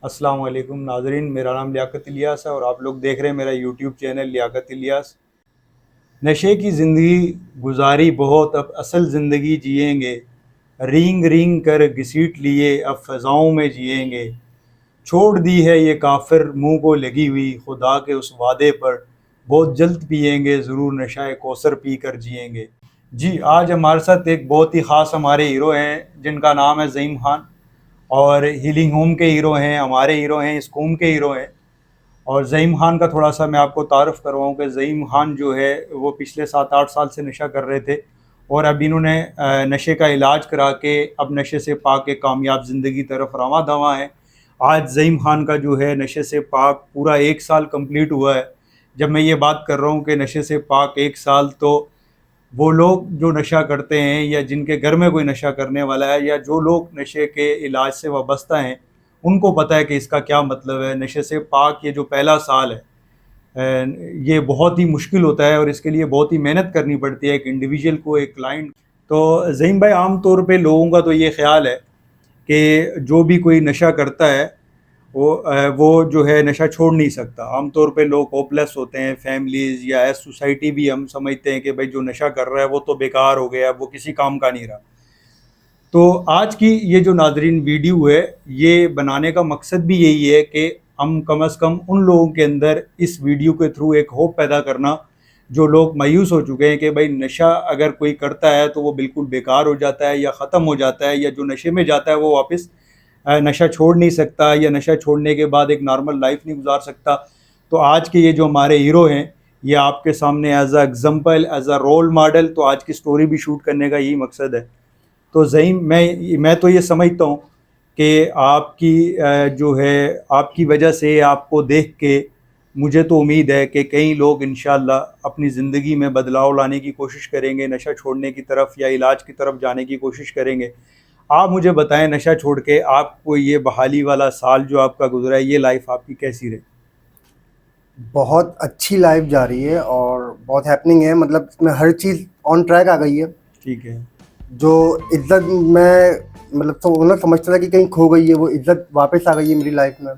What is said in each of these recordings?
अस्सलाम वालेकुम नाजरीन, मेरा नाम लियाकत इलियास है और आप लोग देख रहे हैं मेरा यूट्यूब चैनल लियाकत इलियास। नशे की ज़िंदगी गुजारी बहुत, अब असल ज़िंदगी जिएंगे। रींग रींग कर घसीट लिए, अब फ़ज़ाओं में जिएंगे। छोड़ दी है ये काफिर मुंह को लगी हुई खुदा के उस वादे पर। बहुत जल्द पिएंगे ज़रूर नशाए कौसर पी कर जिएंगे। जी, आज हमारे साथ एक बहुत ही ख़ास हमारे हीरो हैं जिनका नाम है ज़ईम खान। और हीलिंग होम के हीरो हैं, हमारे हीरो हैं, स्कूम के हीरो हैं। और ज़ईम खान का थोड़ा सा मैं आपको तारुफ़ करवाऊँ कि ज़ईम खान जो है वो पिछले 7-8 साल से नशा कर रहे थे। और अब इन्होंने नशे का इलाज करा के अब नशे से पाक एक कामयाब ज़िंदगी तरफ रवां दवां हैं। आज ज़ईम खान का जो है नशे से पाक पूरा 1 साल कंप्लीट हुआ है। जब मैं ये बात कर रहा हूँ कि नशे से पाक 1 साल, तो वो लोग जो नशा करते हैं या जिनके घर में कोई नशा करने वाला है या जो लोग नशे के इलाज से वाबस्ता हैं, उनको पता है कि इसका क्या मतलब है। नशे से पाक ये जो पहला साल है, ये बहुत ही मुश्किल होता है और इसके लिए बहुत ही मेहनत करनी पड़ती है एक इंडिविजुअल को, एक क्लाइंट। तो ज़हीम भाई, आम तौर पे लोगों का तो ये ख्याल है कि जो भी कोई नशा करता है वो जो है नशा छोड़ नहीं सकता। आम तौर पे लोग होपलेस होते हैं, फैमिलीज़ या एज सोसाइटी भी हम समझते हैं कि भाई जो नशा कर रहा है वो तो बेकार हो गया, वो किसी काम का नहीं रहा। तो आज की ये जो नाजरीन वीडियो है, ये बनाने का मकसद भी यही है कि हम कम अज़ कम उन लोगों के अंदर इस वीडियो के थ्रू एक होप पैदा करना जो लोग मायूस हो चुके हैं कि भाई नशा अगर कोई करता है तो वो बिल्कुल बेकार हो जाता है या ख़त्म हो जाता है, या जो नशे में जाता है वो वापस नशा छोड़ नहीं सकता या नशा छोड़ने के बाद एक नॉर्मल लाइफ नहीं गुजार सकता। तो आज के ये जो हमारे हीरो हैं, ये आपके सामने as a example, as a role model, तो आज की स्टोरी भी शूट करने का यही मकसद है। तो ज़हीम, मैं तो ये समझता हूँ कि आपकी जो है आपकी वजह से, आपको देख के मुझे तो उम्मीद है कि कई लोग इंशाअल्लाह अपनी ज़िंदगी में बदलाव लाने की कोशिश करेंगे, नशा छोड़ने की तरफ या इलाज की तरफ जाने की कोशिश करेंगे। आप मुझे बताएं, नशा छोड़ के आपको ये बहाली वाला साल जो आपका गुजरा है, ये लाइफ आपकी कैसी रही? बहुत अच्छी लाइफ जा रही है और बहुत हैपनिंग है। मतलब इसमें हर चीज़ ऑन ट्रैक आ गई है। ठीक है। जो इज्जत मैं मतलब तो ना समझता था कि कहीं खो गई है, वो इज्जत वापस आ गई है मेरी लाइफ में।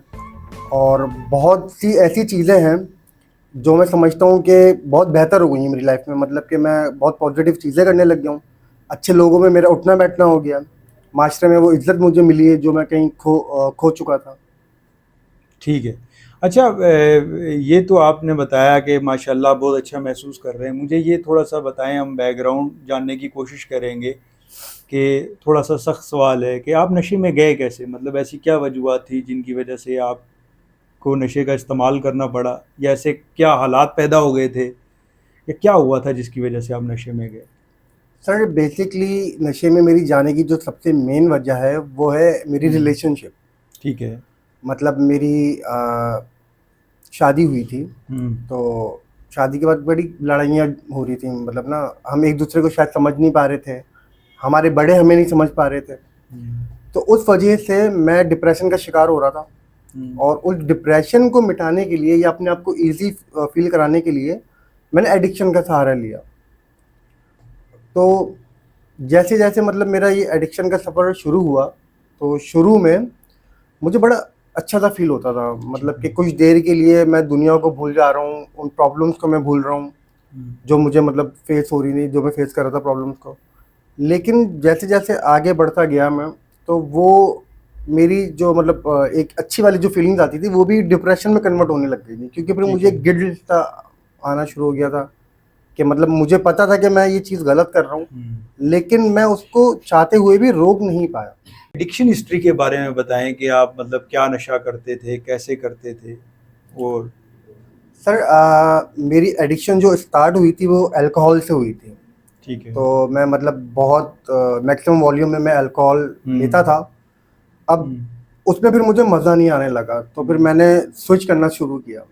और बहुत सी ऐसी चीज़ें हैं जो मैं समझता हूँ कि बहुत बेहतर हो गई हैं मेरी लाइफ में। मतलब कि मैं बहुत पॉजिटिव चीज़ें करने लग गया हूँ। अच्छे लोगों में मेरा उठना बैठना हो गया। माशरे में वो इज्जत मुझे मिली है जो मैं कहीं खो चुका था। ठीक है। अच्छा, ये तो आपने बताया कि माशाल्लाह बहुत अच्छा महसूस कर रहे हैं। मुझे ये थोड़ा-सा बताएँ, हम बैकग्राउंड जानने की कोशिश करेंगे कि थोड़ा-सा सख्त सवाल है कि आप नशे में गए कैसे? मतलब ऐसी क्या वजूहत थी जिनकी वजह से आपको नशे का इस्तेमाल करना पड़ा, या ऐसे क्या हालात पैदा हो गए थे, या क्या हुआ था जिसकी वजह से आप नशे में गए? सर बेसिकली नशे में मेरी जाने की जो सबसे मेन वजह है वो है मेरी हुँ, रिलेशनशिप। ठीक है। मतलब मेरी शादी हुई थी। हुँ, तो शादी के बाद बड़ी लड़ाइयाँ हो रही थी। मतलब ना हम एक दूसरे को शायद समझ नहीं पा रहे थे, हमारे बड़े हमें नहीं समझ पा रहे थे। हुँ, तो उस वजह से मैं डिप्रेशन का शिकार हो रहा था। हुँ, और उस डिप्रेशन को मिटाने के लिए या अपने आप को ईज़ी फ़ील कराने के लिए मैंने एडिक्शन का सहारा लिया। तो जैसे-जैसे मतलब मेरा ये एडिक्शन का सफ़र शुरू हुआ, तो शुरू में मुझे बड़ा अच्छा-सा फ़ील होता था। ठीक मतलब है। कि कुछ देर के लिए मैं दुनिया को भूल जा रहा हूँ, उन प्रॉब्लम्स को मैं भूल रहा हूँ, हुँ, जो मुझे मतलब फ़ेस हो रही थी, जो मैं फ़ेस कर रहा था प्रॉब्लम्स को। लेकिन जैसे-जैसे आगे बढ़ता गया मैं, तो वो मेरी जो मतलब एक अच्छी वाली जो फ़ीलिंग्स आती थी, वो भी डिप्रेशन में कन्वर्ट होने लग गई थी। क्योंकि फिर ठीक मुझे है। एक गिल्ट सा आना शुरू हो गया था कि मतलब मुझे पता था कि मैं ये चीज़ गलत कर रहा हूँ, हुँ। लेकिन मैं उसको चाहते हुए भी रोक नहीं पाया। एडिक्शन हिस्ट्री के बारे में बताएँ कि आप मतलब क्या नशा करते थे, कैसे करते थे? और सर मेरी एडिक्शन जो स्टार्ट हुई थी वो अल्कोहल से हुई थी। ठीक है। तो मैं मतलब बहुत मैक्सिमम वॉल्यूम में मैं अल्कोहल लेता हुँ, था। अब हुँ, उसमें फिर मुझे मज़ा नहीं आने लगा, तो फिर हुँ, मैंने स्विच करना शुरू किया।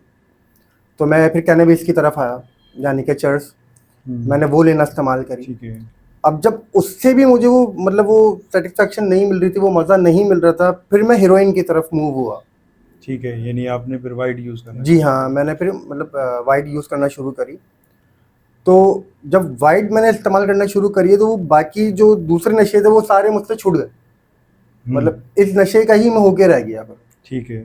तो मैं फिर कैनबिस की तरफ आया, यानी कि चरस। हुँ, मैंने वो लेना इस्तेमाल करी। ठीक है। अब जब उससे भी मुझे वो मतलब वो सैटिस्फैक्शन नहीं मिल रही थी, वो मज़ा नहीं मिल रहा था, फिर मैं हेरोइन की तरफ मूव हुआ। ठीक है, यानी आपने फिर वाइट यूज़ करना जी शुरू हाँ, किया। मैंने फिर मतलब वाइड यूज़ करना शुरू करी। तो जब वाइड मैंने इस्तेमाल करना शुरू करी है, तो वो बाकी जो दूसरे नशे थे वो सारे मुझसे छूट गए। हुँ, मतलब इस नशे का ही मैं होके रह गया फिर। ठीक है।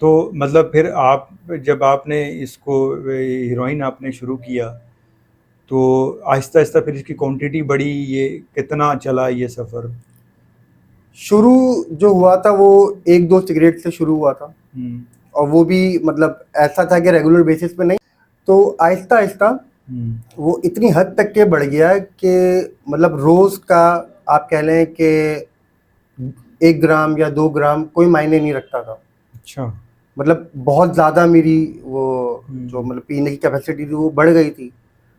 तो मतलब फिर आप जब आपने इसको हीरोइन आपने शुरू किया, तो आहिस्ता-आहिस्ता फिर इसकी क्वांटिटी बढ़ी, ये कितना चला ये सफ़र? शुरू जो हुआ था वो 1-2 सिगरेट से शुरू हुआ था, हुँ, और वो भी मतलब ऐसा था कि रेगुलर बेसिस पे नहीं। तो आहिस्ता-आहिस्ता हुँ, वो इतनी हद तक के बढ़ गया कि मतलब रोज़ का आप कह लें कि 1 ग्राम या 2 ग्राम कोई मायने नहीं रखता था। अच्छा। मतलब बहुत ज़्यादा मेरी वो जो हुँ, मतलब पीने की कैपेसिटी थी वो बढ़ गई थी,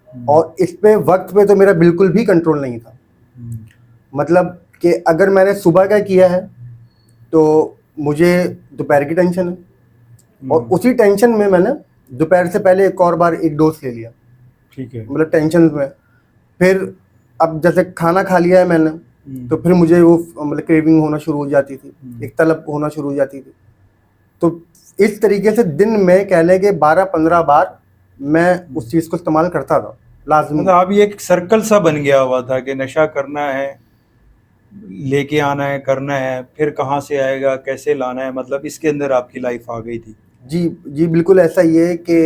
हुँ, और इस पे वक़्त पे तो मेरा बिल्कुल भी कंट्रोल नहीं था। हुँ, मतलब कि अगर मैंने सुबह का किया है, तो मुझे दोपहर की टेंशन है, और हुँ, उसी टेंशन में मैंने दोपहर से पहले एक और बार एक डोज़ ले लिया, ठीक है। मतलब टेंशन में। फिर अब जैसे खाना खा लिया है मैंने, तो हुँ, फिर मुझे वो मतलब क्रेविंग होना शुरू हो जाती थी, हुँ, एक तलब होना शुरू हो जाती थी। तो इस तरीके से दिन में कह लें कि 12-15 बार मैं हुँ। उस चीज़ को इस्तेमाल करता था, लाज़मी। मतलब अब ये एक सर्कल सा बन गया हुआ था कि नशा करना है, लेके आना है, करना है, फिर कहाँ से आएगा, कैसे लाना है, मतलब इसके अंदर आपकी लाइफ़ आ गई थी। जी, जी, बिल्कुल ऐसा ही है कि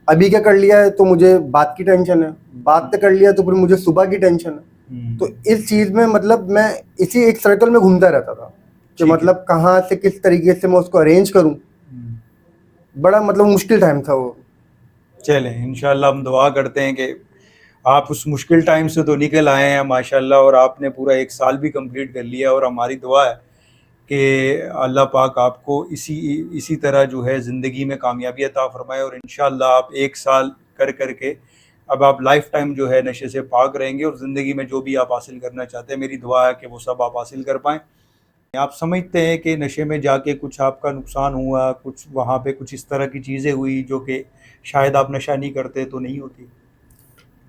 अभी क्या कर लिया है तो मुझे बात की टेंशन है, बात हुँ, से कर लिया तो फिर मुझे सुबह की टेंशन है। हुँ, तो इस चीज़ में मतलब मैं इसी एक सर्कल में घूमता रहता था कि ठीक है। मतलब कहाँ से किस तरीके से मैं उसको अरेंज करूँ। हुँ। बड़ा मतलब मुश्किल टाइम था वो। चलें, इंशाल्लाह हम दुआ करते हैं कि आप उस मुश्किल टाइम से तो निकल आए हैं माशाल्लाह, और आपने पूरा 1 साल भी कंप्लीट कर लिया, और हमारी दुआ है कि अल्लाह पाक आपको इसी इसी तरह जो है ज़िंदगी में कामयाबी अता फ़रमाए, और इंशाल्लाह आप 1 साल कर के अब आप लाइफ़ टाइम जो है नशे से पाक रहेंगे, और ज़िंदगी में जो भी आप हासिल करना चाहते हैं, मेरी दुआ है कि वो सब आप हासिल कर पाएँ। आप समझते हैं कि नशे में जाके कुछ आपका नुकसान हुआ, कुछ वहाँ पे कुछ इस तरह की चीज़ें हुई जो कि शायद आप नशा नहीं करते तो नहीं होती?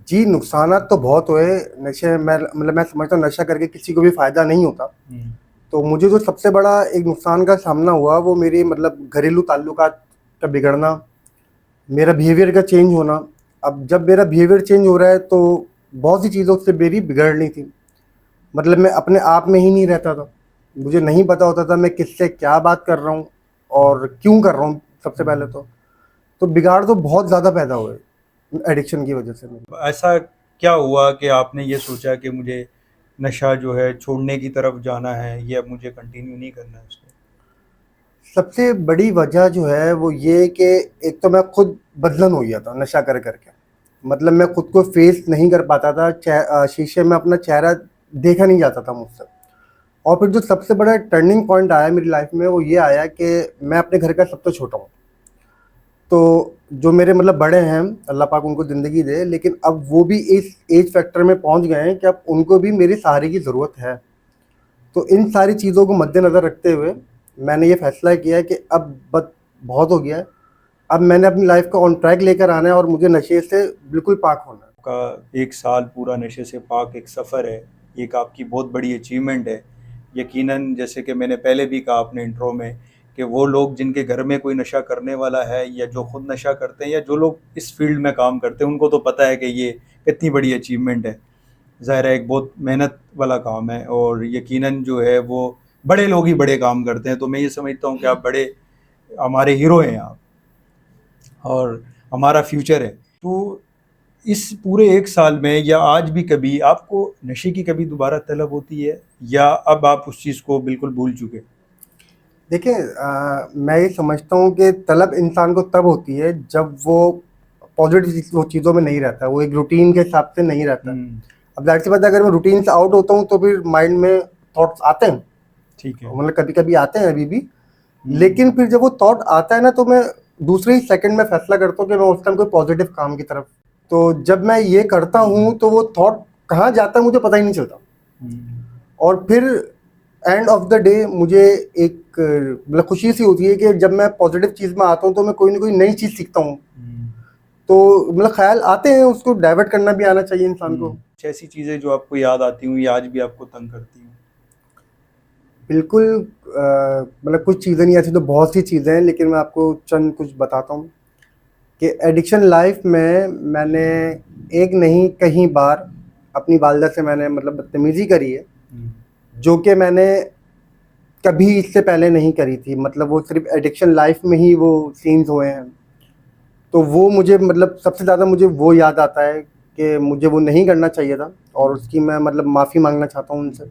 जी, नुकसानात तो बहुत हुए। नशे मैं मतलब मैं समझता हूँ नशा करके किसी को भी फ़ायदा नहीं होता। हुँ, तो मुझे जो सबसे बड़ा एक नुकसान का सामना हुआ वो मेरी मतलब घरेलू ताल्लुकात का बिगड़ना, मेरा बिहेवियर का चेंज होना। अब जब मेरा बिहेवियर चेंज हो रहा है तो बहुत सी चीज़ों से मेरी बिगड़ रही थी। मतलब मैं अपने आप में ही नहीं रहता था। मुझे नहीं पता होता था मैं किससे क्या बात कर रहा हूँ हुँ, और क्यों कर रहा हूँ, सबसे पहले हुँ। तो। तो बिगाड़ तो बहुत ज़्यादा पैदा हुए, एडिक्शन की वज़ह से मेरी। ऐसा क्या हुआ कि आपने ये सोचा कि मुझे नशा जो है छोड़ने की तरफ जाना है, या मुझे कंटिन्यू नहीं करना है उसको? सबसे बड़ी वजह जो है वो ये कि एक तो मैं खुद बदलन हो गया था नशा कर के। मतलब मैं खुद को फेस नहीं कर पाता था, शीशे में अपना चेहरा देखा नहीं जाता था मुझसे। और फिर जो सबसे बड़ा टर्निंग पॉइंट आया मेरी लाइफ में वो ये आया कि मैं अपने घर का सबसे छोटा हूँ। तो जो मेरे मतलब बड़े हैं, अल्लाह पाक उनको ज़िंदगी दे, लेकिन अब वो भी इस एज फैक्टर में पहुँच गए हैं कि अब उनको भी मेरे सहारे की ज़रूरत है। तो इन सारी चीज़ों को मद्देनज़र रखते हुए मैंने ये फ़ैसला किया है कि अब बस बहुत हो गया है। अब मैंने अपनी लाइफ़ को ऑन ट्रैक लेकर आना है और मुझे नशे से बिल्कुल पाक होना है। आपका 1 साल पूरा नशे से पाक एक सफ़र है, ये एक आपकी बहुत बड़ी अचीवमेंट है। यकीनन जैसे कि मैंने पहले भी कहा अपने इंट्रो में कि वो लोग जिनके घर में कोई नशा करने वाला है, या जो खुद नशा करते हैं, या जो लोग इस फ़ील्ड में काम करते हैं, उनको तो पता है कि ये कितनी बड़ी अचीवमेंट है। ज़ाहिर है एक बहुत मेहनत वाला काम है, और यकीनन जो है वो बड़े लोग ही बड़े काम करते हैं, तो मैं ये समझता हूँ कि आप बड़े हमारे हीरो हैं आप, और हमारा फ्यूचर है। तो इस पूरे 1 साल में या आज भी कभी आपको नशे की कभी दोबारा तलब होती है, या अब आप उस चीज़ को बिल्कुल भूल चुके? देखिए मैं ये समझता हूँ कि तलब इंसान को तब होती है जब वो पॉज़िटिव वो चीज़ों में नहीं रहता, वो एक रूटीन के हिसाब से नहीं रहता। हुँ, अब ज़ाहिर-सी बात है अगर मैं रूटीन से आउट होता हूँ तो फिर माइंड में थॉट्स आते हैं, ठीक है। मतलब कभी-कभी आते हैं अभी भी। हुँ, लेकिन फिर जब वो थॉट आता है ना तो मैं दूसरे ही सेकंड में फैसला करता हूँ कि मैं उस टाइम कोई पॉजिटिव काम की तरफ। तो जब मैं ये करता हुँ, हूँ तो वो थॉट कहाँ जाता है मुझे पता ही नहीं चलता। हुँ, और फिर एंड ऑफ द डे मुझे एक मतलब खुशी सी होती है कि जब मैं पॉजिटिव चीज़ में आता हूँ तो मैं कोई ना कोई नई चीज़ सीखता हूँ। हुँ, तो मतलब ख्याल आते हैं, उसको डाइवर्ट करना भी आना चाहिए इंसान को। हुँ। कुछ ऐसी चीज़ें जो आपको याद आती हों या आज भी आपको तंग करती हों? बिल्कुल मतलब कुछ चीज़ें नहीं, ऐसी तो बहुत सी चीज़ें हैं लेकिन मैं आपको चंद कुछ बताता हूँ कि एडिक्शन लाइफ में मैंने एक नहीं कई बार अपनी वालदा से मैंने मतलब बदतमीज़ी करी है, हुँ, जो कि मैंने कभी इससे पहले नहीं करी थी, मतलब वो सिर्फ एडिक्शन लाइफ में ही वो सीन्स हुए हैं। तो वो मुझे मतलब सबसे ज़्यादा मुझे वो याद आता है कि मुझे वो नहीं करना चाहिए था, और उसकी मैं मतलब माफ़ी मांगना चाहता हूँ उनसे।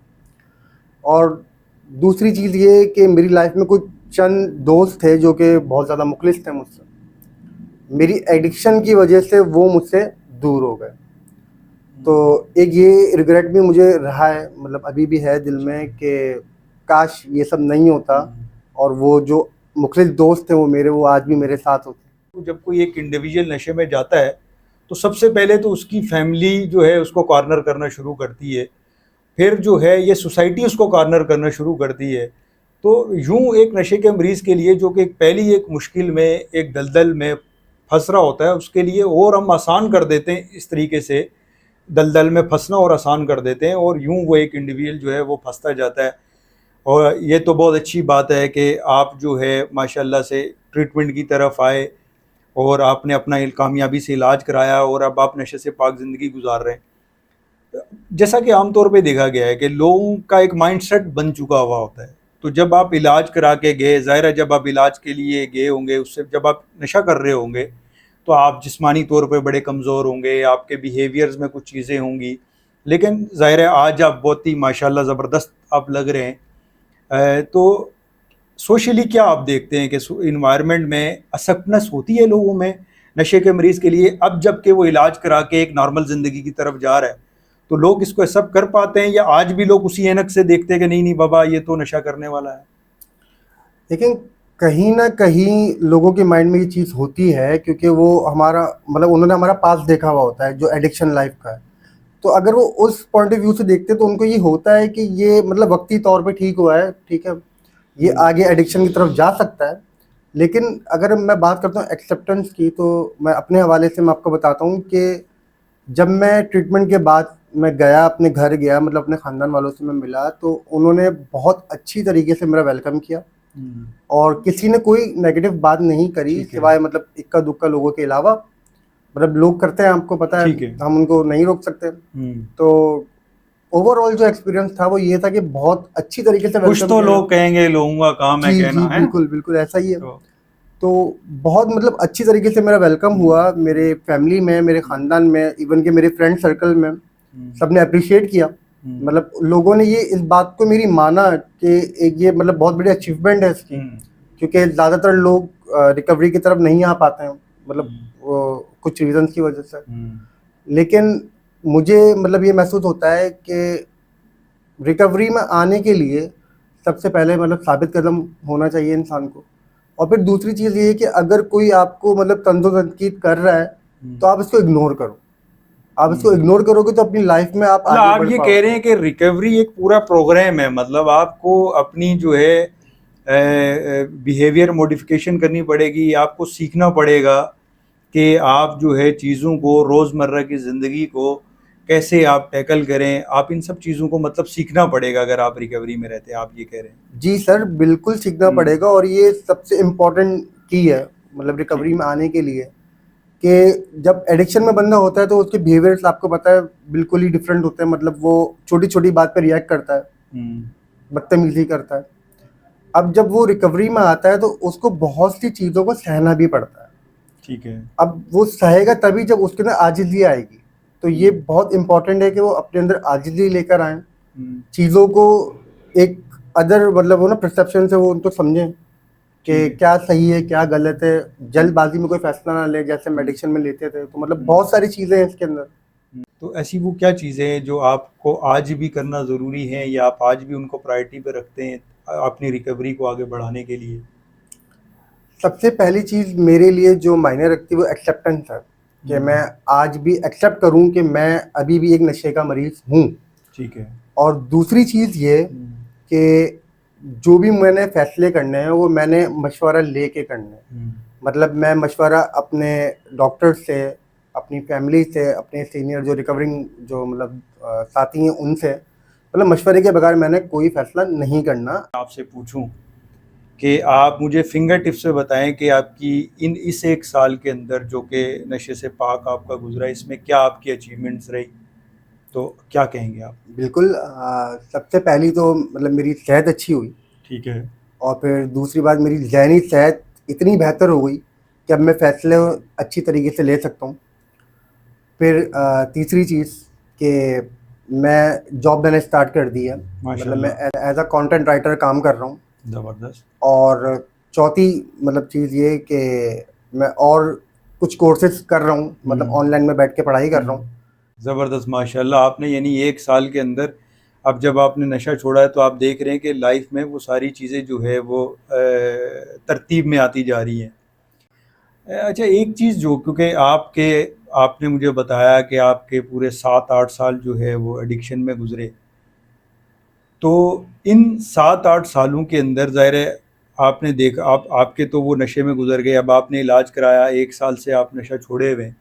और दूसरी चीज़ ये कि मेरी लाइफ में कुछ चंद दोस्त थे जो कि बहुत ज़्यादा मुखलिस थे मुझसे, मेरी एडिक्शन की वजह से वो मुझसे दूर हो गए। तो एक ये रिग्रेट भी मुझे रहा है, मतलब अभी भी है दिल में कि काश ये सब नहीं होता, और वो जो मुखलिस दोस्त थे वो आज भी मेरे साथ होते। तो जब कोई एक इंडिविजुअल नशे में जाता है तो सबसे पहले तो उसकी फैमिली जो है उसको कॉर्नर करना शुरू करती है, फिर जो है ये सोसाइटी उसको कॉर्नर करना शुरू करती है। तो यूं एक नशे के मरीज़ के लिए जो कि पहली एक मुश्किल में एक दलदल में फंस रहा होता है, उसके लिए और हम आसान कर देते हैं, इस तरीके से दलदल में फंसना और आसान कर देते हैं, और यूं वो एक इंडिविजुअल जो है वो फंसता जाता है। और ये तो बहुत अच्छी बात है कि आप जो है माशाल्लाह से ट्रीटमेंट की तरफ आए और आपने अपना कामयाबी से इलाज कराया और अब आप नशे से पाक ज़िंदगी गुजार रहे हैं। जैसा कि आमतौर पे देखा गया है कि लोगों का एक माइंडसेट बन चुका हुआ होता है, तो जब आप इलाज करा के गए, ज़ाहिर है जब आप इलाज के लिए गए होंगे, उससे जब आप नशा कर रहे होंगे तो आप जिस्मानी तौर पे बड़े कमज़ोर होंगे, आपके बिहेवियर्स में कुछ चीज़ें होंगी, लेकिन ज़ाहिर है आज आप बहुत ही माशाल्लाह ज़बरदस्त आप लग रहे हैं। तो सोशली क्या आप देखते हैं कि इन्वायरमेंट में एक्सेप्टेंस होती है लोगों में नशे के मरीज़ के लिए, अब जबकि वो इलाज करा के एक नॉर्मल ज़िंदगी की तरफ जा रहा है, तो लोग इसको एक्सेप्ट कर पाते हैं, या आज भी लोग उसी ऐनक से देखते हैं कि नहीं नहीं बाबा ये तो नशा करने वाला है? लेकिन कहीं ना कहीं लोगों के माइंड में ये चीज़ होती है, क्योंकि वो हमारा मतलब उन्होंने हमारा पास देखा हुआ होता है जो एडिक्शन लाइफ का है। तो अगर वो उस पॉइंट ऑफ व्यू से देखते हैं तो उनको ये होता है कि ये मतलब वक्ती तौर पे ठीक हुआ है, ठीक है, ये आगे एडिक्शन की तरफ जा सकता है। लेकिन अगर मैं बात करता हूँ एक्सेप्टेंस की, तो मैं अपने हवाले से मैं आपको बताता हूँ कि जब मैं ट्रीटमेंट के बाद मैं गया, अपने घर गया, मतलब अपने ख़ानदान वालों से मैं मिला, तो उन्होंने बहुत अच्छी तरीके से मेरा वेलकम किया, और किसी ने कोई नेगेटिव बात नहीं करी ठीक है। सिवाय मतलब इक्का दुक्का लोगों के अलावा। मतलब लोग करते हैं, आपको पता ठीक है, है। हम उनको नहीं रोक सकते। तो ओवरऑल जो एक्सपीरियंस था वो ये था कि बहुत अच्छी तरीके से कुछ वेलकम तो किया। लोग कहेंगे लोगों का काम है जी कहना, जी, है ना? बिल्कुल बिल्कुल ऐसा ही है। तो तो बहुत मतलब अच्छी तरीके से मेरा वेलकम हुआ, मेरे फैमिली में, मेरे ख़ानदान में, इवन के मेरे फ्रेंड सर्कल में सबने अप्रिशिएट किया। मतलब लोगों ने ये इस बात को मेरी माना कि एक ये मतलब बहुत बड़ी अचीवमेंट है इसकी, क्योंकि ज़्यादातर लोग रिकवरी की तरफ नहीं आ पाते हैं, मतलब कुछ रीज़न्स की वजह से। लेकिन मुझे मतलब ये महसूस होता है कि रिकवरी में आने के लिए सबसे पहले मतलब साबित कदम होना चाहिए इंसान को। और फिर दूसरी चीज़ ये है कि अगर कोई आपको मतलब तंज़ो-तनकीद कर रहा है तो आप इसको इग्नोर करो। आप इसको इग्नोर करोगे तो अपनी लाइफ में आप मतलब आगे आप बढ़ ये कह पाओगे। रहे हैं कि रिकवरी एक पूरा प्रोग्राम है, मतलब आपको अपनी जो है बिहेवियर मॉडिफिकेशन करनी पड़ेगी, आपको सीखना पड़ेगा कि आप जो है चीज़ों को, रोज़मर्रा की ज़िंदगी को कैसे आप टैकल करें, आप इन सब चीज़ों को मतलब सीखना पड़ेगा अगर आप रिकवरी में रहते हैं, आप ये कह रहे हैं? जी सर, बिल्कुल सीखना पड़ेगा, और ये सबसे इम्पोर्टेंट की है मतलब रिकवरी में आने के लिए, कि जब एडिक्शन में बंदा होता है तो उसके बिहेवियर्स आपको पता है बिल्कुल ही डिफरेंट होते हैं। मतलब वो छोटी-छोटी बात पे रिएक्ट करता है, बदतमीज़ी करता है। अब जब वो रिकवरी में आता है तो उसको बहुत सी चीज़ों को सहना भी पड़ता है। ठीक है। अब वो सहेगा तभी जब उसके अंदर आजिज़ी आएगी। तो ये बहुत इम्पोर्टेंट है कि वो अपने अंदर आजिज़ी लेकर आएँ, चीज़ों को एक अदर मतलब वो ना परसेप्शन से वो उनको समझें कि क्या सही है, क्या गलत है, जल्दबाज़ी में कोई फ़ैसला ना लें जैसे हम एडिक्शन में लेते थे। तो मतलब बहुत सारी चीज़ें हैं इसके अंदर। तो ऐसी वो क्या चीज़ें हैं जो आपको आज भी करना ज़रूरी है, या आप आज भी उनको प्रायोरिटी पे रखते हैं अपनी रिकवरी को आगे बढ़ाने के लिए? सबसे पहली चीज़ मेरे लिए जो मायने रखती है वो एक्सेप्टेंस है, कि मैं आज भी एक्सेप्ट करूँ कि मैं अभी भी एक नशे का मरीज़ हूँ। ठीक है। और दूसरी चीज़ ये कि जो भी मैंने फ़ैसले करने हैं वो मैंने मशवरा लेके करने हैं। मतलब मैं मशवरा अपने डॉक्टर से, अपनी फैमिली से, अपने सीनियर जो रिकवरिंग जो मतलब साथी हैं उनसे, मतलब मशवरे के बगैर मैंने कोई फ़ैसला नहीं करना। आपसे पूछूं कि आप मुझे फिंगर टिप्स से बताएं कि आपकी इस एक साल के अंदर जो कि नशे से पाक आपका गुजरा, इसमें क्या आपकी अचीवमेंट्स रही, तो क्या कहेंगे आप? बिल्कुल, सबसे पहली तो मतलब मेरी सेहत अच्छी हुई। ठीक है। और फिर दूसरी बात, मेरी ज़हनी सेहत इतनी बेहतर हो गई कि अब मैं फ़ैसले अच्छी तरीके से ले सकता हूँ। फिर तीसरी चीज़ कि मैं जॉब मैंने स्टार्ट कर दी है, मतलब मैं माशाल्लाह। एज़ अ कंटेंट राइटर काम कर रहा हूँ। ज़बरदस्त। और चौथी मतलब चीज़ ये कि मैं और कुछ कोर्सेज़ कर रहा हूँ, मतलब ऑनलाइन में बैठ के पढ़ाई कर रहा हूँ। ज़बरदस्त माशाल्लाह। आपने यानी 1 साल के अंदर अब जब आपने नशा छोड़ा है तो आप देख रहे हैं कि लाइफ में वो सारी चीज़ें जो है वो तरतीब में आती जा रही हैं। अच्छा, एक चीज़ जो क्योंकि आपने मुझे बताया कि आपके पूरे 7-8 साल जो है वो एडिक्शन में गुज़रे। तो इन 7-8 सालों के अंदर ज़ाहिर है आपने देखा, आपके तो वो नशे में गुज़र गए, अब आपने इलाज कराया, 1 साल से आप नशा छोड़े हुए हैं।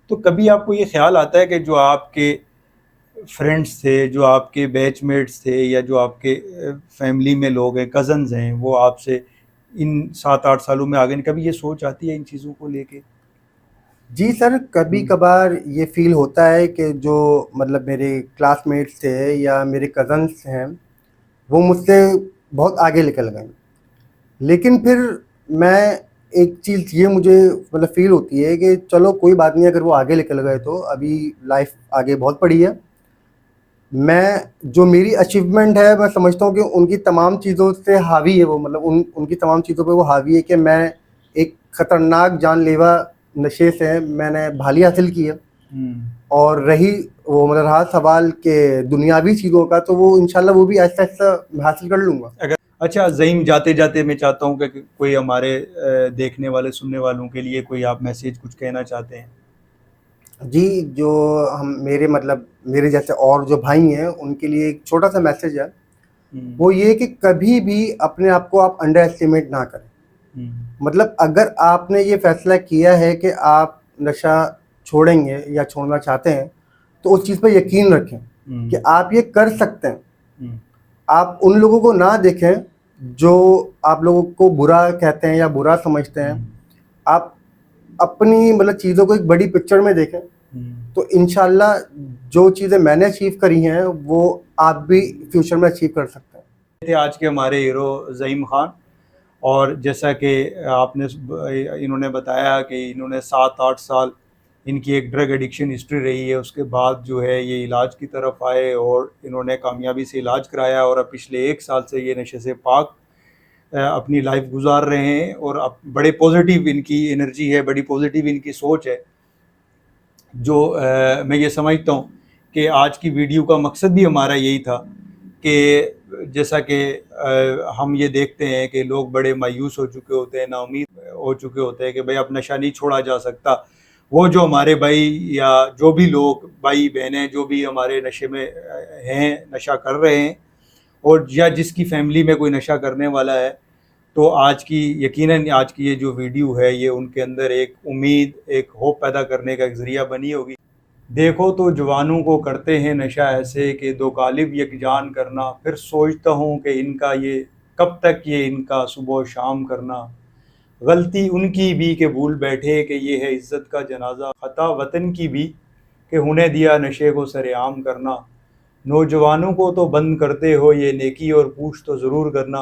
तो कभी आपको ये ख़्याल आता है कि जो आपके फ्रेंड्स थे, जो आपके बैचमेट्स थे या जो आपके फैमिली में लोग हैं, कज़न्स हैं, वो आपसे इन 7-8 सालों में आगे, कभी ये सोच आती है इन चीज़ों को लेके? जी सर, कभी-कभार ये फ़ील होता है कि जो मतलब मेरे क्लासमेट्स थे या मेरे कज़न्स हैं, वो मुझसे बहुत आगे निकल गए। लेकिन फिर मैं एक चीज़ ये मुझे मतलब फ़ील होती है कि चलो कोई बात नहीं, अगर वो आगे निकल गए तो अभी लाइफ़ आगे बहुत पड़ी है। मैं जो मेरी अचीवमेंट है, मैं समझता हूँ कि उनकी तमाम चीज़ों से हावी है वो, मतलब उनकी तमाम चीज़ों पे वो हावी है कि मैं एक ख़तरनाक जानलेवा नशे से मैंने बहाली हासिल की है। हुँ। और रही वो मतलब रहा सवाल के दुनियावी चीज़ों का, तो वो इंशाल्लाह वो भी आहिस्ता-आहिस्ता मैं हासिल कर लूँगा। अगर अच्छा ज़हीम, जाते-जाते मैं चाहता हूँ कि कोई हमारे देखने वाले, सुनने वालों के लिए कोई आप मैसेज कुछ कहना चाहते हैं? जी, जो हम मेरे मतलब मेरे जैसे और जो भाई हैं, उनके लिए एक छोटा-सा मैसेज है, हुँ, वो ये कि कभी भी अपने आप को आप अंडर एस्टिमेट ना करें। हुँ, मतलब अगर आपने ये फ़ैसला किया है कि आप नशा छोड़ेंगे या छोड़ना चाहते हैं, तो उस चीज़ पे यकीन रखें कि हुँ, आप ये कर सकते हैं। हुँ, आप उन लोगों को ना देखें, जो आप लोगों को बुरा कहते हैं या बुरा समझते हैं। हुँ, आप अपनी मतलब चीज़ों को एक बड़ी पिक्चर में देखें, हुँ। तो इंशाल्लाह जो चीज़ें मैंने अचीव करी हैं, वो आप भी फ्यूचर में अचीव कर सकते हैं। थे आज के हमारे हीरो ज़हीम खान। और जैसा कि आपने इन्होंने बताया कि इन्होंने 7-8 साल इनकी एक ड्रग एडिक्शन हिस्ट्री रही है, उसके बाद जो है ये इलाज की तरफ आए और इन्होंने कामयाबी से इलाज कराया और अब पिछले 1 साल से ये नशे से पाक अपनी लाइफ गुजार रहे हैं और अब बड़े पॉजिटिव इनकी एनर्जी है, बड़ी पॉजिटिव इनकी सोच है। जो मैं ये समझता हूँ कि आज की वीडियो का मकसद भी हमारा यही था कि जैसा कि हम ये देखते हैं कि लोग बड़े मायूस हो चुके होते हैं, नाउम्मीद हो चुके होते हैं कि भाई अब नशा नहीं छोड़ा जा सकता। वो जो हमारे भाई या जो भी लोग भाई बहनें जो भी हमारे नशे में हैं, नशा कर रहे हैं और या जिसकी फैमिली में कोई नशा करने वाला है, तो आज की यकीनन आज की ये जो वीडियो है ये उनके अंदर एक उम्मीद, एक होप पैदा करने का एक ज़रिया बनी होगी। देखो तो जवानों को करते हैं नशा ऐसे कि दो गालिब यकजान करना, फिर सोचता हूँ कि इनका ये कब तक ये इनका सुबह शाम करना। गलती उनकी भी कि भूल बैठे कि ये है इज़्ज़त का जनाज़ा, ख़ता वतन की भी कि उन्हें दिया नशे को सरेआम करना। नौजवानों को तो बंद करते हो ये नेकी और पूछ तो ज़रूर करना,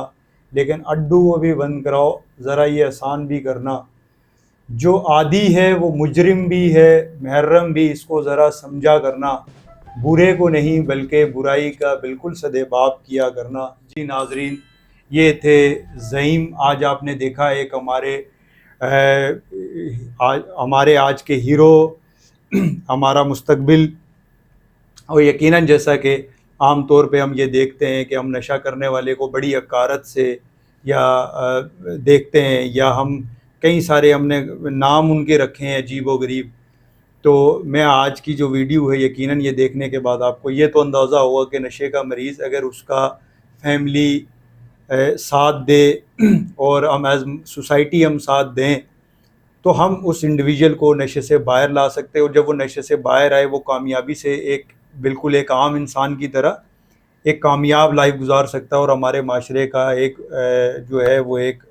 लेकिन अड्डू को भी बंद कराओ ज़रा ये आसान भी करना। जो आदी है वो मुजरिम भी है, मुहर्रम भी इसको ज़रा समझा करना। बुरे को नहीं बल्कि बुराई का बिल्कुल सदेबाप किया करना। जी नाज़रीन, ये थे ज़हीम। आज आपने देखा एक हमारे आज के हीरो, हमारा मुस्तकबिल। और यकीनन जैसा कि आम तौर पे हम ये देखते हैं कि हम नशा करने वाले को बड़ी हक़ारत से या देखते हैं या हम कई सारे हमने नाम उनके रखे हैं अजीब-ओ-गरीब। तो मैं आज की जो वीडियो है यकीनन ये देखने के बाद आपको ये तो अंदाज़ा होगा कि नशे का मरीज़ अगर उसका फैमिली साथ दे और हम एज़ सोसाइटी हम साथ दें, तो हम उस इंडिविजुअल को नशे से बाहर ला सकते हैं और जब वो नशे से बाहर आए वो कामयाबी से एक बिल्कुल एक आम इंसान की तरह एक कामयाब लाइफ गुजार सकता है और हमारे माशरे का एक जो है वो एक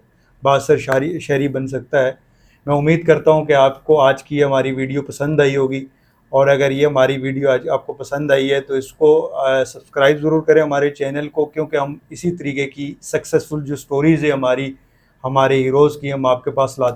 बाअसर शहरी बन सकता है। मैं उम्मीद करता हूँ कि आपको आज की हमारी वीडियो पसंद आई होगी और अगर ये हमारी वीडियो आज आपको पसंद आई है तो इसको सब्सक्राइब ज़रूर करें हमारे चैनल को, क्योंकि हम इसी तरीके की सक्सेसफुल जो स्टोरीज़ है हमारे हीरोज़ की हम आपके पास लाते